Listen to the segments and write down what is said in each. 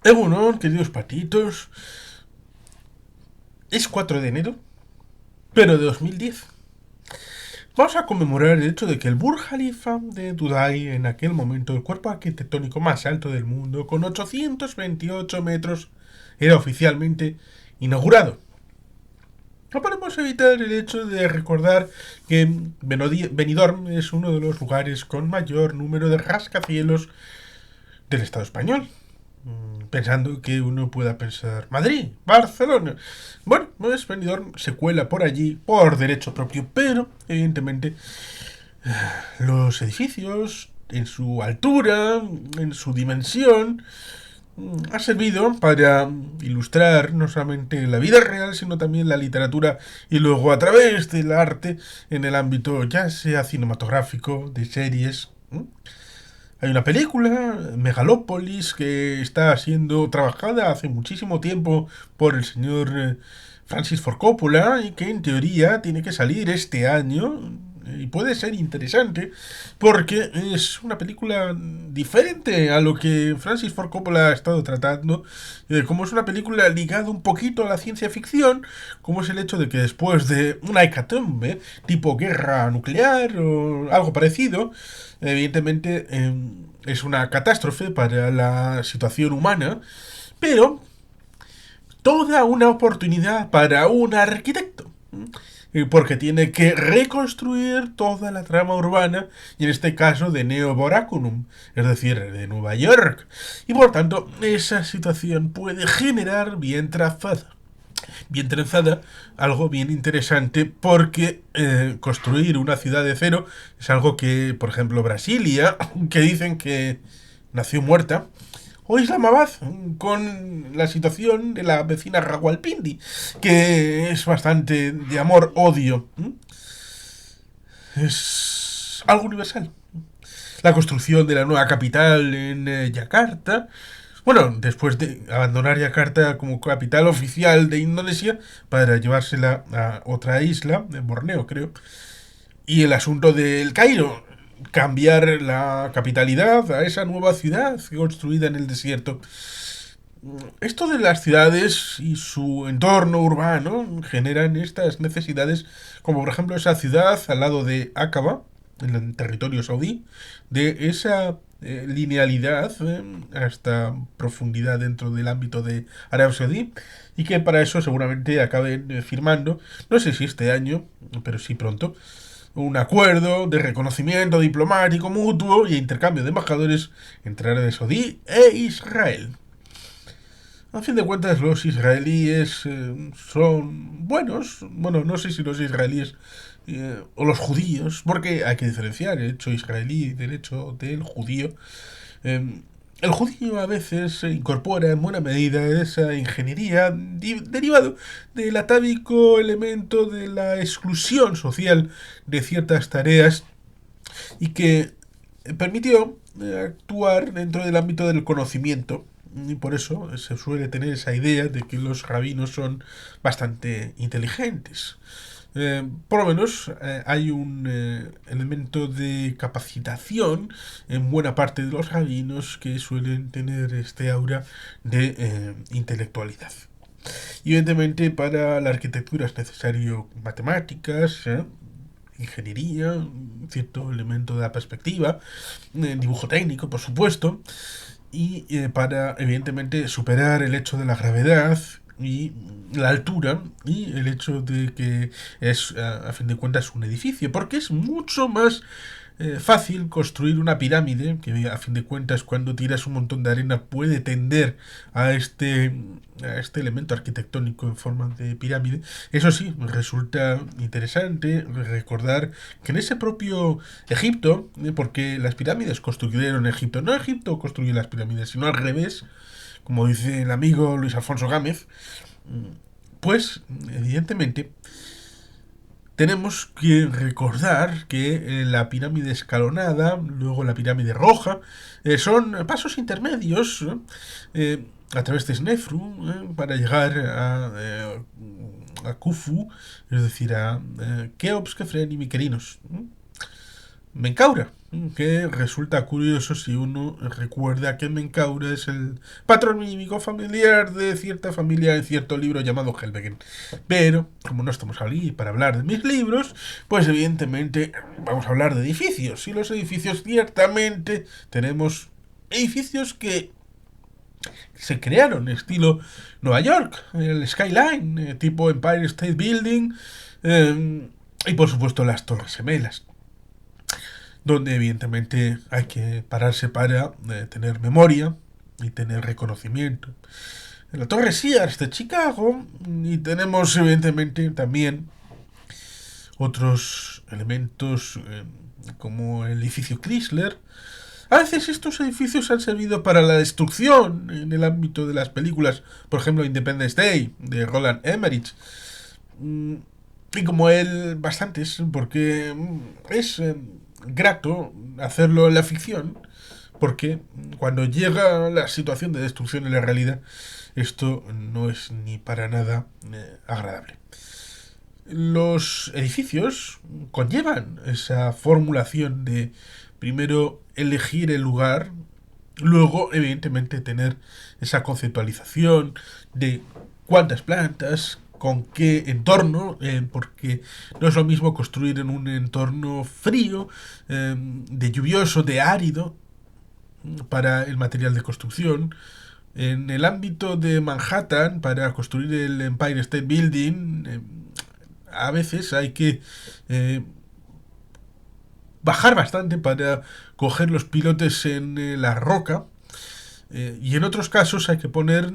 Egunon, queridos patitos. Es 4 de enero, pero de 2010. Vamos a conmemorar el hecho de que el Burj Khalifa de Dubái, en aquel momento el cuerpo arquitectónico más alto del mundo, con 828 metros, era oficialmente inaugurado. No podemos evitar el hecho de recordar que Benidorm es uno de los lugares con mayor número de rascacielos del Estado español. Pensando que uno pueda pensar Madrid, Barcelona. Bueno, pues Benidorm se cuela por allí por derecho propio, pero evidentemente los edificios, en su altura, en su dimensión, ha servido para ilustrar no solamente la vida real, sino también la literatura y luego a través del arte en el ámbito ya sea cinematográfico, de series. Hay una película, Megalópolis, que está siendo trabajada hace muchísimo tiempo por el señor Francis Ford Coppola y que en teoría tiene que salir este año y puede ser interesante porque es una película diferente a lo que Francis Ford Coppola ha estado tratando, como es una película ligada un poquito a la ciencia ficción, como es el hecho de que después de una hecatombe tipo guerra nuclear o algo parecido, evidentemente es una catástrofe para la situación humana, pero toda una oportunidad para un arquitecto. Porque tiene que reconstruir toda la trama urbana, y en este caso de Neo Boracunum, es decir, de Nueva York. Y por tanto, esa situación puede generar bien trenzada, algo bien interesante, porque construir una ciudad de cero es algo que, por ejemplo, Brasilia, que dicen que nació muerta, o Islamabad, con la situación de la vecina Rawalpindi, que es bastante de amor-odio. Es algo universal. La construcción de la nueva capital en Yakarta. Bueno, después de abandonar Yakarta como capital oficial de Indonesia para llevársela a otra isla, de Borneo creo. Y el asunto del Cairo, cambiar la capitalidad a esa nueva ciudad construida en el desierto. Esto de las ciudades y su entorno urbano generan estas necesidades, como por ejemplo esa ciudad al lado de Aqaba, en el territorio saudí, de esa linealidad hasta profundidad dentro del ámbito de Arabia Saudí, y que para eso seguramente acaben firmando, no sé si este año, pero sí pronto, un acuerdo de reconocimiento diplomático mutuo y intercambio de embajadores entre Arabia Saudí e Israel. A fin de cuentas, los israelíes son buenos. Bueno, no sé si los israelíes o los judíos, porque hay que diferenciar el hecho israelí del hecho del judío. El judío a veces se incorpora en buena medida esa ingeniería derivado del atávico elemento de la exclusión social de ciertas tareas y que permitió actuar dentro del ámbito del conocimiento. Y por eso se suele tener esa idea de que los rabinos son bastante inteligentes. Por lo menos hay un elemento de capacitación en buena parte de los rabinos que suelen tener este aura de intelectualidad. Y evidentemente para la arquitectura es necesario matemáticas, ingeniería, cierto elemento de la perspectiva, dibujo técnico, por supuesto, y para, evidentemente, superar el hecho de la gravedad y la altura y el hecho de que es, a fin de cuentas, un edificio, porque es mucho más fácil construir una pirámide, que a fin de cuentas cuando tiras un montón de arena puede tender a este elemento arquitectónico en forma de pirámide. Eso sí, resulta interesante recordar que en ese propio Egipto, porque las pirámides construyeron en Egipto, no Egipto construyó las pirámides, sino al revés, como dice el amigo Luis Alfonso Gámez, pues evidentemente tenemos que recordar que la pirámide escalonada, luego la pirámide roja, son pasos intermedios a través de Snefru para llegar a Khufu, es decir, a Keops, Kefren y Miquerinos. Menkaura, que resulta curioso si uno recuerda que Menkaura es el patronímico familiar de cierta familia en cierto libro llamado Helvegen. Pero, como no estamos aquí para hablar de mis libros, pues evidentemente vamos a hablar de edificios. Y los edificios, ciertamente, tenemos edificios que se crearon estilo Nueva York, el Skyline, tipo Empire State Building, y por supuesto las Torres Gemelas, donde evidentemente hay que pararse para tener memoria y tener reconocimiento. En la Torre Sears de Chicago, y tenemos evidentemente también otros elementos como el edificio Chrysler. A veces estos edificios han servido para la destrucción en el ámbito de las películas, por ejemplo Independence Day de Roland Emmerich. Y como él, bastantes, porque es grato hacerlo en la ficción, porque cuando llega la situación de destrucción en la realidad, esto no es ni para nada agradable. Los edificios conllevan esa formulación de primero elegir el lugar, luego evidentemente tener esa conceptualización de cuántas plantas, con qué entorno, porque no es lo mismo construir en un entorno frío, de lluvioso, de árido, para el material de construcción. En el ámbito de Manhattan, para construir el Empire State Building, a veces hay que bajar bastante para coger los pilotes en la roca, y en otros casos hay que poner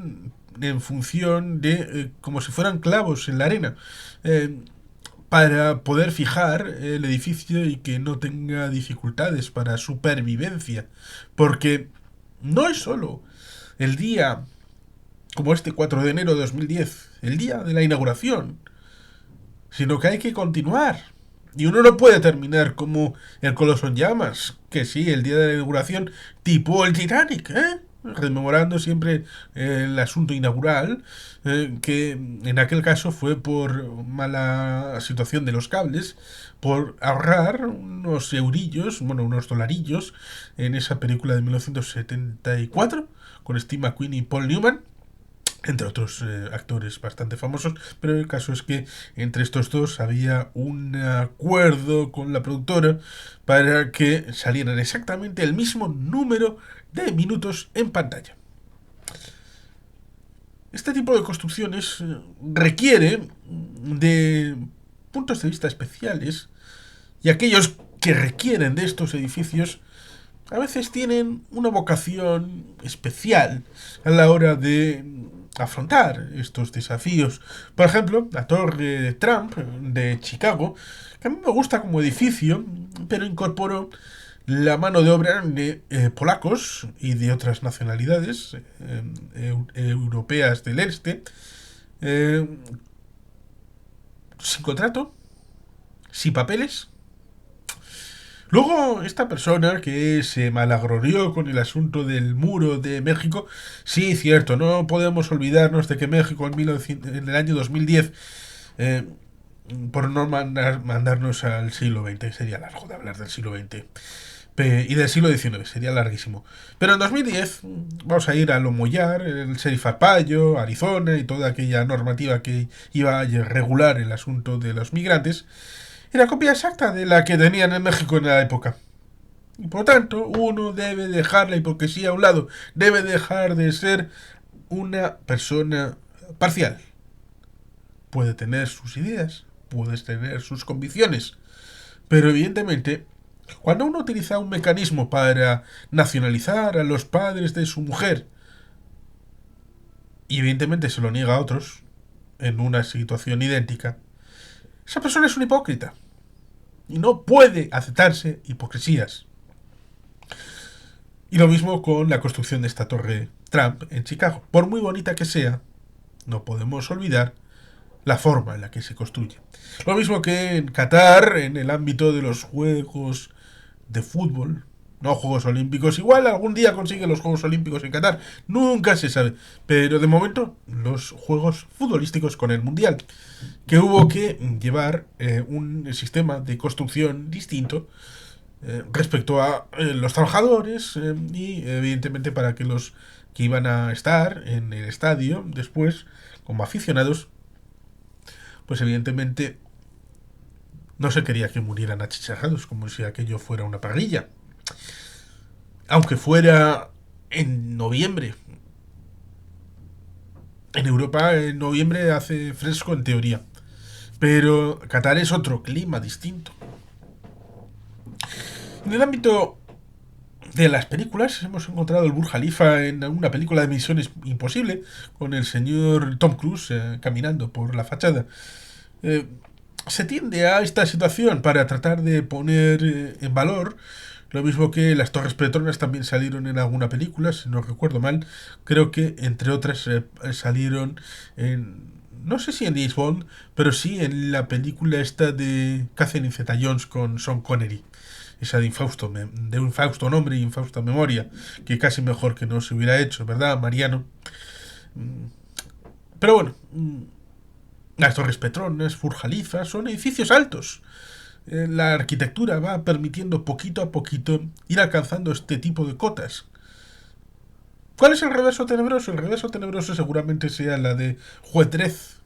en función de como si fueran clavos en la arena, para poder fijar el edificio y que no tenga dificultades para supervivencia, porque no es solo el día como este 4 de enero de 2010, el día de la inauguración, sino que hay que continuar. Y uno no puede terminar como el Coloso en llamas, que sí, el día de la inauguración, tipo el Titanic, rememorando siempre el asunto inaugural, que en aquel caso fue por mala situación de los cables, por ahorrar unos eurillos, bueno, unos dolarillos, en esa película de 1974, con Steve McQueen y Paul Newman, entre otros actores bastante famosos, pero el caso es que entre estos dos había un acuerdo con la productora para que salieran exactamente el mismo número de minutos en pantalla. Este tipo de construcciones requiere de puntos de vista especiales, y aquellos que requieren de estos edificios a veces tienen una vocación especial a la hora de afrontar estos desafíos. Por ejemplo, la Torre Trump de Chicago, que a mí me gusta como edificio, pero incorporó la mano de obra de polacos y de otras nacionalidades europeas del este, eh, sin contrato, sin papeles. Luego, esta persona que se malagrorió con el asunto del muro de México, sí, cierto, no podemos olvidarnos de que México en el año 2010, eh, por no mandarnos al siglo XX, sería largo de hablar del siglo XX, y del siglo XIX, sería larguísimo. Pero en 2010 vamos a ir a Lomoyar, el Sheriff Arpaio, Arizona y toda aquella normativa que iba a regular el asunto de los migrantes, era copia exacta de la que tenían en México en la época. Y por tanto, uno debe dejar la hipocresía a un lado, debe dejar de ser una persona parcial. Puede tener sus ideas, puede tener sus convicciones, pero evidentemente, cuando uno utiliza un mecanismo para nacionalizar a los padres de su mujer, y evidentemente se lo niega a otros, en una situación idéntica, esa persona es un hipócrita. Y no puede aceptarse hipocresías. Y lo mismo con la construcción de esta torre Trump en Chicago. Por muy bonita que sea, no podemos olvidar la forma en la que se construye. Lo mismo que en Qatar, en el ámbito de los Juegos de Fútbol, no Juegos Olímpicos. Igual algún día consigue los Juegos Olímpicos en Qatar, nunca se sabe. Pero de momento, los Juegos Futbolísticos con el Mundial, que hubo que llevar un sistema de construcción distinto, respecto a los trabajadores y evidentemente para que los que iban a estar en el estadio después como aficionados, pues evidentemente no se quería que murieran achicharrados como si aquello fuera una parrilla. Aunque fuera en noviembre. En Europa en noviembre hace fresco en teoría. Pero Qatar es otro clima distinto. En el ámbito de las películas, hemos encontrado el Burj Khalifa en una película de Misión Imposible, con el señor Tom Cruise caminando por la fachada. Eh, Se tiende a esta situación para tratar de poner en valor lo mismo que las Torres Petronas también salieron en alguna película, si no recuerdo mal. Creo que, entre otras, salieron en... No sé si en James Bond, pero sí en la película esta de Catherine Zeta-Jones con Sean Connery. Esa de Infausto, de un Fausto nombre y Infausta memoria, que casi mejor que no se hubiera hecho, ¿verdad, Mariano? Pero bueno, las Torres Petronas, Burj Khalifa, son edificios altos. La arquitectura va permitiendo poquito a poquito ir alcanzando este tipo de cotas. ¿Cuál es el reverso tenebroso? El reverso tenebroso seguramente sea la de Juetrez,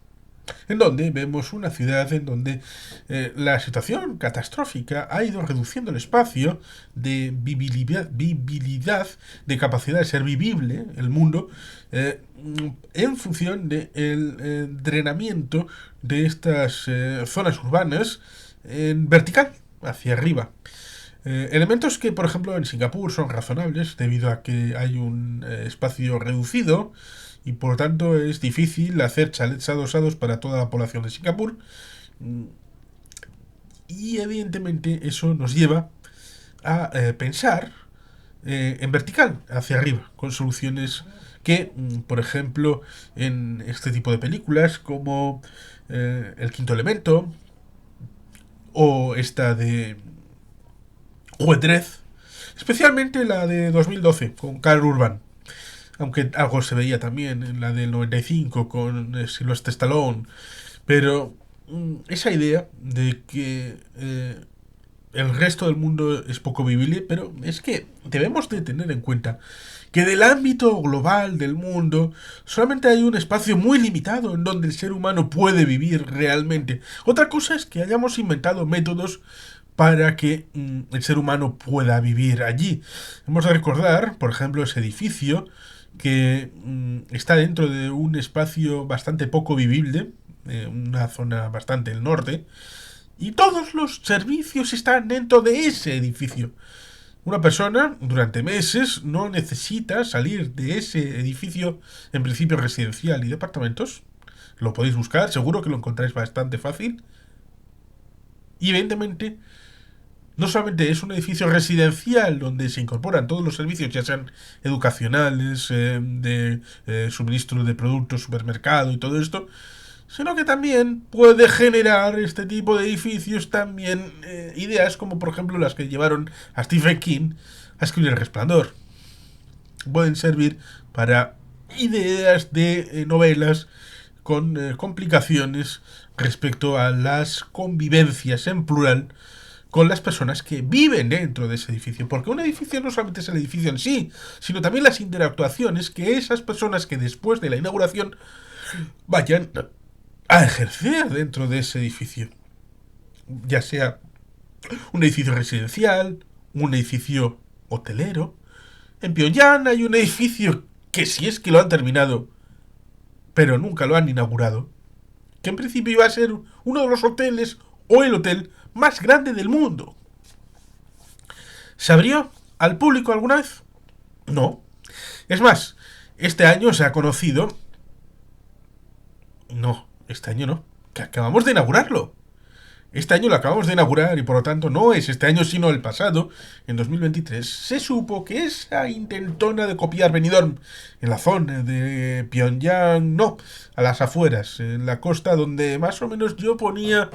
en donde vemos una ciudad en donde la situación catastrófica ha ido reduciendo el espacio de vivibilidad, de capacidad de ser vivible, el mundo, en función del drenamiento de estas zonas urbanas en vertical, hacia arriba. Elementos que, por ejemplo, en Singapur son razonables debido a que hay un espacio reducido y por lo tanto es difícil hacer chalets adosados para toda la población de Singapur. Y evidentemente eso nos lleva a pensar en vertical, hacia arriba, con soluciones que, por ejemplo, en este tipo de películas como El Quinto Elemento o esta de Juetrez, especialmente la de 2012 con Karl Urban, aunque algo se veía también en la del 95 con Sylvester Stallone, pero esa idea de que el resto del mundo es poco vivible, pero es que debemos de tener en cuenta que del ámbito global del mundo solamente hay un espacio muy limitado en donde el ser humano puede vivir realmente. Otra cosa es que hayamos inventado métodos para que el ser humano pueda vivir allí. Hemos de recordar, por ejemplo, ese edificio que está dentro de un espacio bastante poco vivible, una zona bastante del norte, y todos los servicios están dentro de ese edificio. Una persona durante meses no necesita salir de ese edificio, en principio residencial y de apartamentos. Lo podéis buscar, seguro que lo encontráis bastante fácil. Y evidentemente no solamente es un edificio residencial donde se incorporan todos los servicios, ya sean educacionales, de suministro de productos, supermercado y todo esto, sino que también puede generar este tipo de edificios también ideas como por ejemplo las que llevaron a Stephen King a escribir El Resplandor. Pueden servir para ideas de novelas con complicaciones respecto a las convivencias en plural con las personas que viven dentro de ese edificio. Porque un edificio no solamente es el edificio en sí, sino también las interactuaciones que esas personas que después de la inauguración vayan a ejercer dentro de ese edificio. Ya sea un edificio residencial, un edificio hotelero. En Pyongyang hay un edificio que si es que lo han terminado, pero nunca lo han inaugurado, que en principio iba a ser uno de los hoteles o el hotel más grande del mundo. ¿Se abrió al público alguna vez? No. Es más, este año se ha conocido... No, este año no. Que acabamos de inaugurarlo. Este año lo acabamos de inaugurar y por lo tanto no es este año sino el pasado, en 2023, se supo que esa intentona de copiar Benidorm en la zona de Pyongyang, no, a las afueras, en la costa donde más o menos yo ponía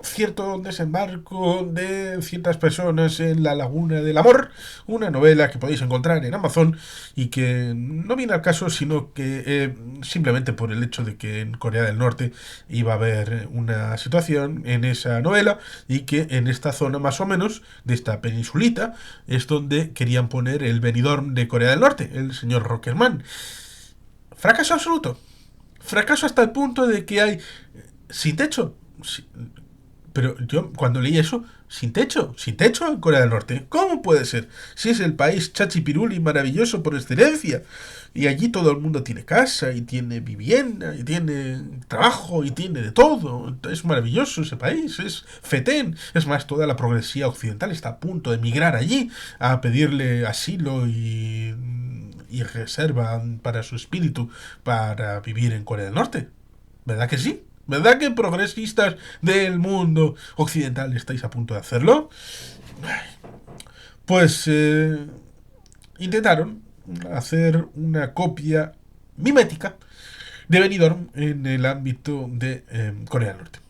cierto desembarco de ciertas personas en la Laguna del Amor, una novela que podéis encontrar en Amazon y que no viene al caso, sino que simplemente por el hecho de que en Corea del Norte iba a haber una situación en esa novela y que en esta zona más o menos de esta peninsulita es donde querían poner el Benidorm de Corea del Norte, el señor Rockerman. Fracaso absoluto. Fracaso hasta el punto de que hay sin techo. Pero yo cuando leí eso, sin techo en Corea del Norte. ¿Cómo puede ser? Si es el país chachipiruli maravilloso por excelencia. Y allí todo el mundo tiene casa, y tiene vivienda, y tiene trabajo, y tiene de todo. Es maravilloso ese país, es fetén. Es más, toda la progresía occidental está a punto de emigrar allí a pedirle asilo y reserva para su espíritu para vivir en Corea del Norte. ¿Verdad que sí? ¿Verdad que progresistas del mundo occidental estáis a punto de hacerlo? Pues intentaron hacer una copia mimética de Benidorm en el ámbito de Corea del Norte.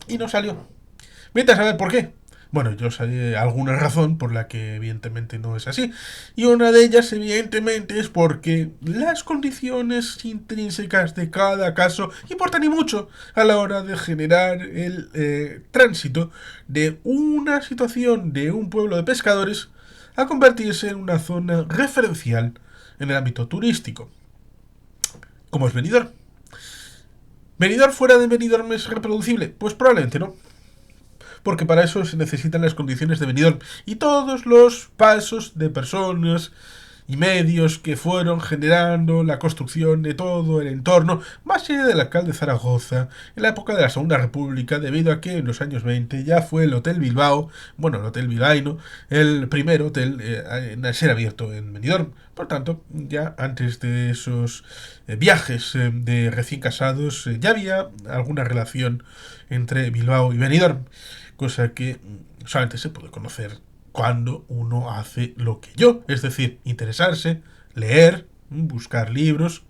Y no salió. Vete a saber por qué. Bueno, yo sabía alguna razón por la que evidentemente no es así. Y una de ellas evidentemente es porque las condiciones intrínsecas de cada caso importan y mucho a la hora de generar el tránsito de una situación de un pueblo de pescadores a convertirse en una zona referencial en el ámbito turístico. ¿Cómo es Benidorm? ¿Benidorm fuera de Benidorm es reproducible? Pues probablemente no, porque para eso se necesitan las condiciones de Benidorm y todos los pasos de personas y medios que fueron generando la construcción de todo el entorno, más allá del alcalde de Zaragoza, en la época de la Segunda República, debido a que en los años 20 ya fue el Hotel Bilbao, bueno, el Hotel Bilbaíno, el primer hotel en ser abierto en Benidorm. Por tanto, ya antes de esos viajes de recién casados, ya había alguna relación entre Bilbao y Benidorm, cosa que solamente se puede conocer cuando uno hace lo que yo, es decir, interesarse, leer, buscar libros.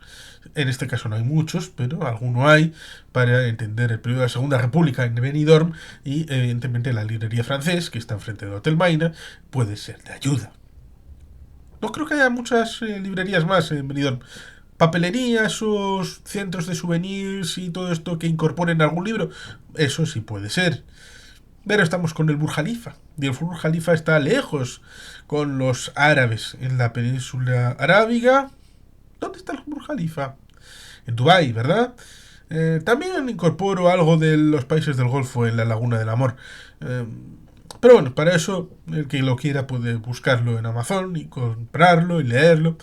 En este caso no hay muchos, pero alguno hay para entender el periodo de la Segunda República en Benidorm y evidentemente la librería francés, que está enfrente del Hotel Maina, puede ser de ayuda. No creo que haya muchas librerías más en Benidorm. Papelerías o centros de souvenirs y todo esto que incorporen algún libro, eso sí puede ser. Pero estamos con el Burj Khalifa. Y el Burj Khalifa está lejos con los árabes en la península arábiga. ¿Dónde está el Burj Khalifa? En Dubái, ¿verdad? También incorporo algo de los países del Golfo en la Laguna del Amor. Eh, pero bueno, para eso el que lo quiera puede buscarlo en Amazon y comprarlo y leerlo.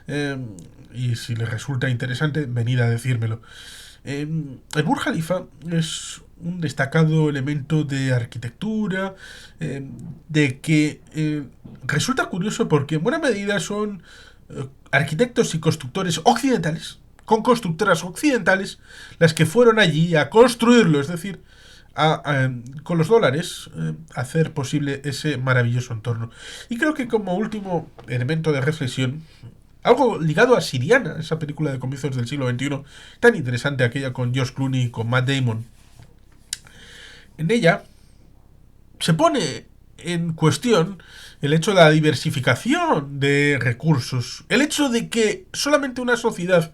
Eh, y si les resulta interesante, venid a decírmelo. El Burj Khalifa es un destacado elemento de arquitectura, de que resulta curioso porque en buena medida son arquitectos y constructores occidentales, con constructoras occidentales, las que fueron allí a construirlo, es decir, con los dólares hacer posible ese maravilloso entorno. Y creo que como último elemento de reflexión, algo ligado a Siriana, esa película de comienzos del siglo XXI, tan interesante aquella con George Clooney y con Matt Damon. En ella se pone en cuestión el hecho de la diversificación de recursos, el hecho de que solamente una sociedad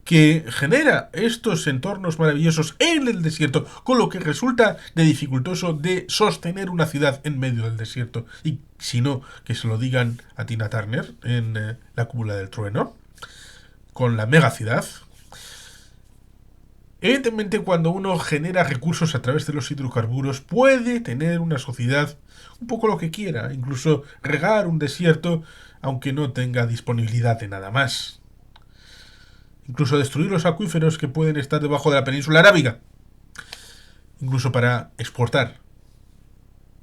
que genera estos entornos maravillosos en el desierto, con lo que resulta de dificultoso de sostener una ciudad en medio del desierto, y si no, que se lo digan a Tina Turner en La Cúpula del Trueno, con la mega ciudad. Evidentemente, cuando uno genera recursos a través de los hidrocarburos, puede tener una sociedad un poco lo que quiera, incluso regar un desierto, aunque no tenga disponibilidad de nada más. Incluso destruir los acuíferos que pueden estar debajo de la península arábiga. Incluso para exportar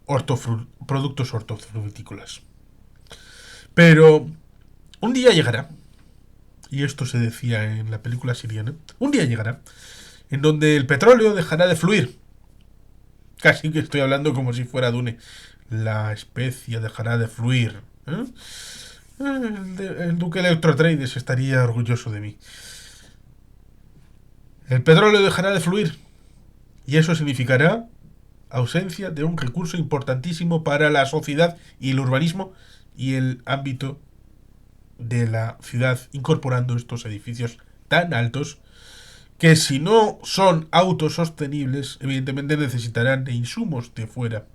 productos hortofrutícolas. Pero un día llegará, y esto se decía en la película siriana, un día llegará en donde el petróleo dejará de fluir. Casi que estoy hablando como si fuera Dune. La especia dejará de fluir. El duque Electrotrades estaría orgulloso de mí. El petróleo dejará de fluir. Y eso significará ausencia de un recurso importantísimo para la sociedad y el urbanismo y el ámbito de la ciudad, incorporando estos edificios tan altos que, si no son autosostenibles, evidentemente necesitarán de insumos de fuera.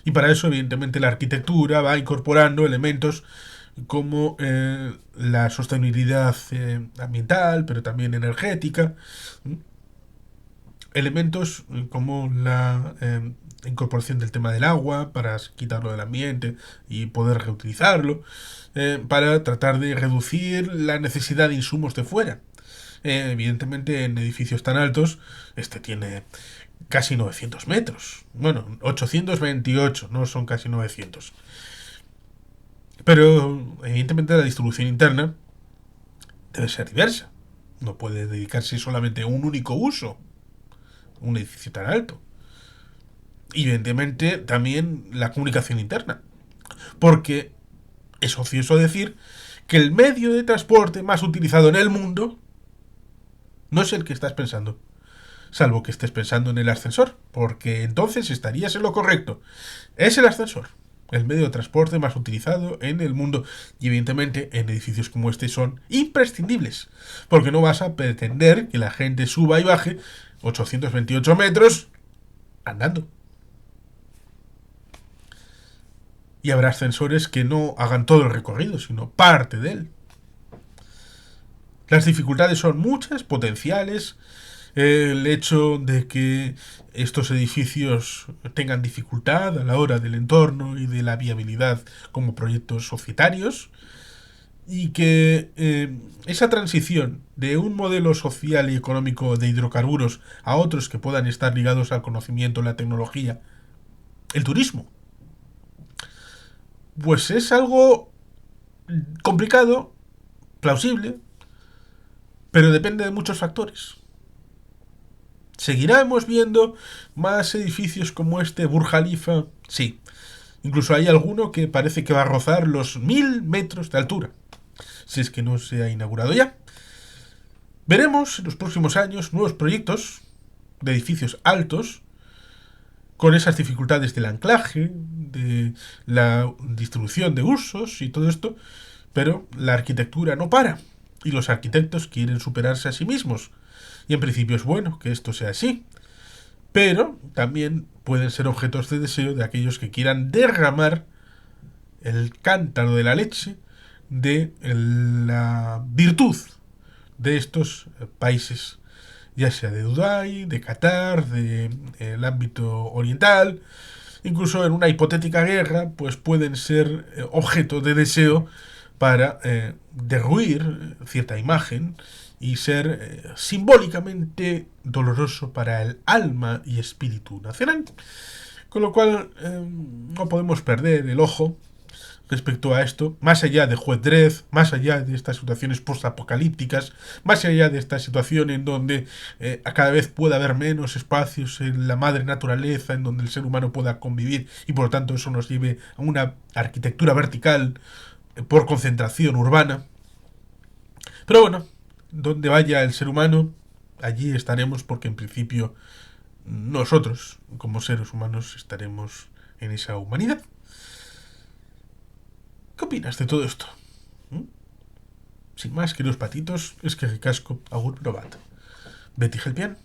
Y para eso, evidentemente, la arquitectura va incorporando elementos como la sostenibilidad ambiental, pero también energética. Elementos como la incorporación del tema del agua para quitarlo del ambiente y poder reutilizarlo, para tratar de reducir la necesidad de insumos de fuera. Evidentemente, en edificios tan altos, este tiene casi 900 metros. Bueno, 828, no son casi 900. Pero, evidentemente, la distribución interna debe ser diversa. No puede dedicarse solamente a un único uso, un edificio tan alto. Y, evidentemente, también la comunicación interna. Porque es ocioso decir que el medio de transporte más utilizado en el mundo no es el que estás pensando. Salvo que estés pensando en el ascensor, porque entonces estarías en lo correcto. Es el ascensor, el medio de transporte más utilizado en el mundo. Y evidentemente en edificios como este son imprescindibles, porque no vas a pretender que la gente suba y baje 828 metros andando. Y habrá ascensores que no hagan todo el recorrido, sino parte de él. Las dificultades son muchas, potenciales. El hecho de que estos edificios tengan dificultad a la hora del entorno y de la viabilidad como proyectos societarios, y que esa transición de un modelo social y económico de hidrocarburos a otros que puedan estar ligados al conocimiento, la tecnología, el turismo, pues es algo complicado, plausible, pero depende de muchos factores. ¿Seguiremos viendo más edificios como este Burj Khalifa? Sí. Incluso hay alguno que parece que va a rozar los 1000 metros de altura, si es que no se ha inaugurado ya. Veremos en los próximos años nuevos proyectos de edificios altos, con esas dificultades del anclaje, de la distribución de usos y todo esto, pero la arquitectura no para, y los arquitectos quieren superarse a sí mismos. Y en principio es bueno que esto sea así, pero también pueden ser objetos de deseo de aquellos que quieran derramar el cántaro de la leche de la virtud de estos países, ya sea de Dubái, de Qatar, del ámbito oriental. Incluso en una hipotética guerra, pues pueden ser objeto de deseo para derruir cierta imagen y ser simbólicamente doloroso para el alma y espíritu nacional. Con lo cual no podemos perder el ojo respecto a esto, más allá de Juez Dredd, más allá de estas situaciones postapocalípticas, más allá de esta situación en donde cada vez pueda haber menos espacios en la madre naturaleza, en donde el ser humano pueda convivir y por lo tanto eso nos lleve a una arquitectura vertical por concentración urbana. Pero bueno, donde vaya el ser humano, allí estaremos, porque en principio nosotros, como seres humanos, estaremos en esa humanidad. ¿Qué opinas de todo esto? ¿Mm? Sin más, queridos patitos, es que ricasco, agur probat. Betty Helpian.